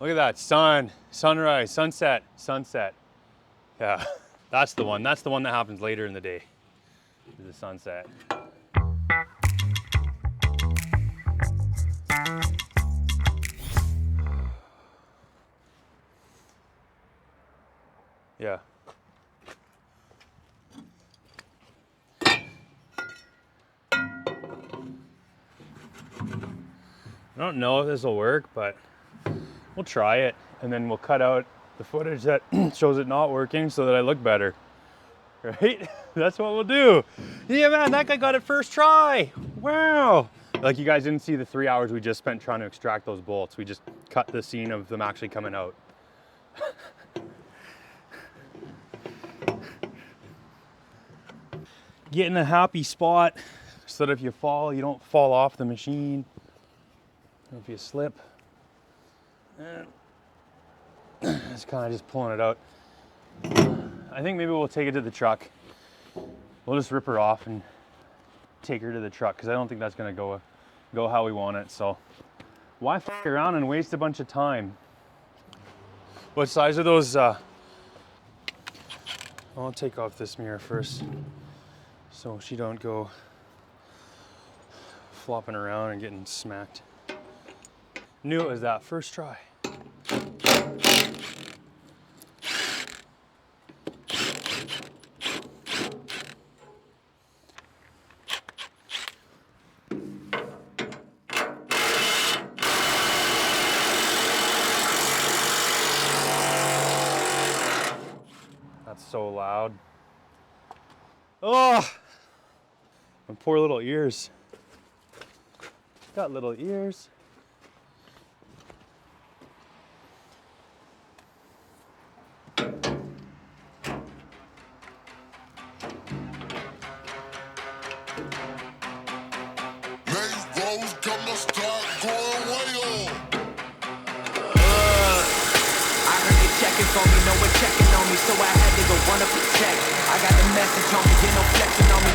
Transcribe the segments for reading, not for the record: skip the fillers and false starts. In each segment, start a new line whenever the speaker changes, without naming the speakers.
Look at that, sun, sunrise, sunset, sunset. Yeah, that's the one. That's the one that happens later in the day, is the sunset. Yeah. I don't know if this will work, but we'll try it, and then we'll cut out the footage that shows it not working so that I look better, right? That's what we'll do. Yeah, man, that guy got it first try. Wow. Like, you guys didn't see the 3 hours we just spent trying to extract those bolts. We just cut the scene of them actually coming out. Get in a happy spot so that if you fall, you don't fall off the machine. If you slip, it's kind of just pulling it out. I think maybe we'll take it to the truck. We'll just rip her off and take her to the truck, because I don't think that's gonna go how we want it. So why fuck around and waste a bunch of time? What size are those? I'll take off this mirror first, so she don't go flopping around and getting smacked. Knew it was that first try. That's so loud. Oh, my poor little ears. Got little ears.
Checking on me, so I had to go run up a check. I got the message on me, get no flexing on me.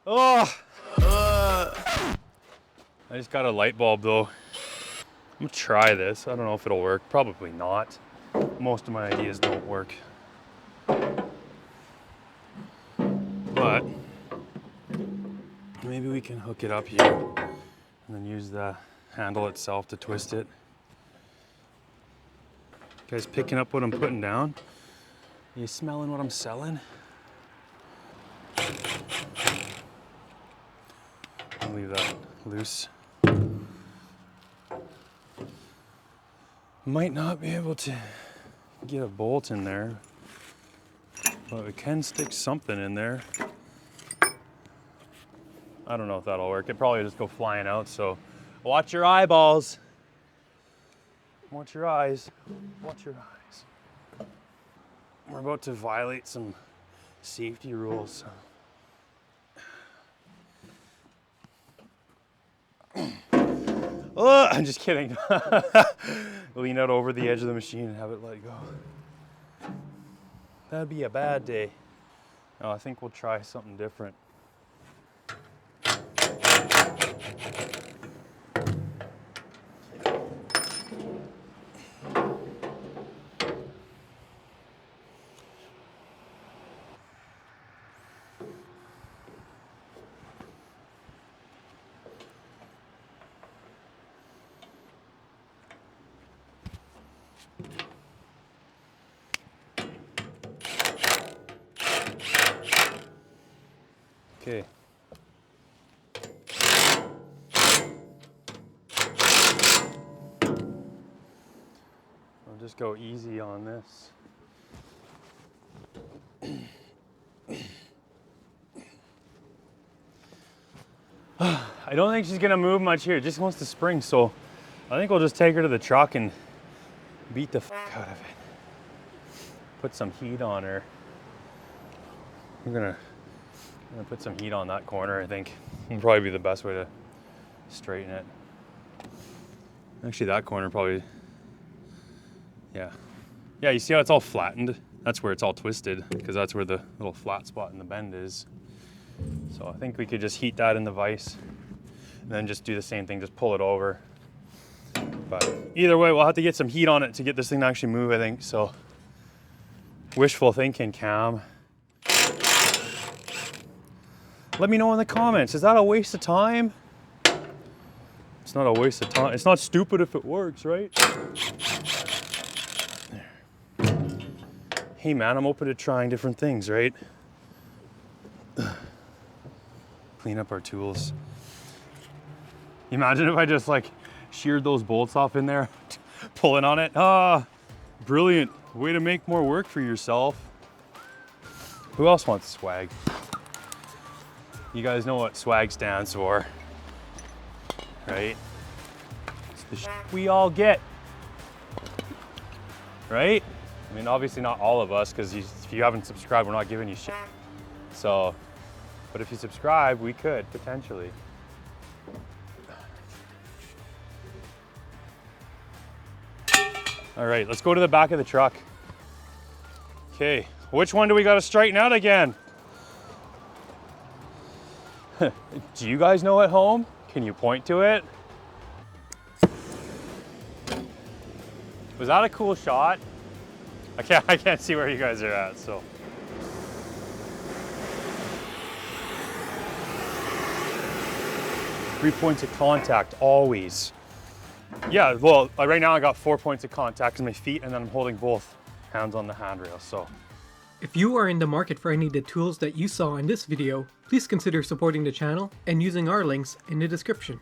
Oh! I just got a light bulb though. I'm gonna try this. I don't know if it'll work. Probably not. Most of my ideas don't work. But maybe we can hook it up here and then use the handle itself to twist it. You guys picking up what I'm putting down? You smelling what I'm selling? I'll leave that loose. Might not be able to get a bolt in there, but we can stick something in there. I don't know if that'll work. It'd probably just go flying out, so watch your eyeballs. Watch your eyes. Watch your eyes. We're about to violate some safety rules. Oh, I'm just kidding. Lean out over the edge of the machine and have it let go. That'd be a bad day. No, I think we'll try something different. Okay. I'll just go easy on this. I don't think she's gonna move much here. Just wants to spring, so I think we'll just take her to the truck and beat the fuck out of it. Put some heat on her. I'm gonna put some heat on that corner, I think. It'll probably be the best way to straighten it. Actually, that corner probably, yeah. Yeah, you see how it's all flattened? That's where it's all twisted, because that's where the little flat spot in the bend is. So I think we could just heat that in the vise, and then just do the same thing, just pull it over. But either way, we'll have to get some heat on it to get this thing to actually move, I think. So wishful thinking, Cam. Let me know in the comments, is that a waste of time? It's not a waste of time. It's not stupid if it works, right? There. Hey man, I'm open to trying different things, right? Clean up our tools. Imagine if I just like sheared those bolts off in there, pulling on it. Ah, brilliant. Way to make more work for yourself. Who else wants swag? You guys know what swag stands for, right? It's the shit we all get, right? I mean, obviously not all of us, because if you haven't subscribed, we're not giving you shit. So, but if you subscribe, we could, potentially. All right, let's go to the back of the truck. Okay, which one do we got to straighten out again? Do you guys know at home? Can you point to it? Was that a cool shot? I can't see where you guys are at, so. 3 points of contact, always. Yeah, well, right now I got 4 points of contact in my feet, and then I'm holding both hands on the handrail, so.
If you are in the market for any of the tools that you saw in this video, please consider supporting the channel and using our links in the description.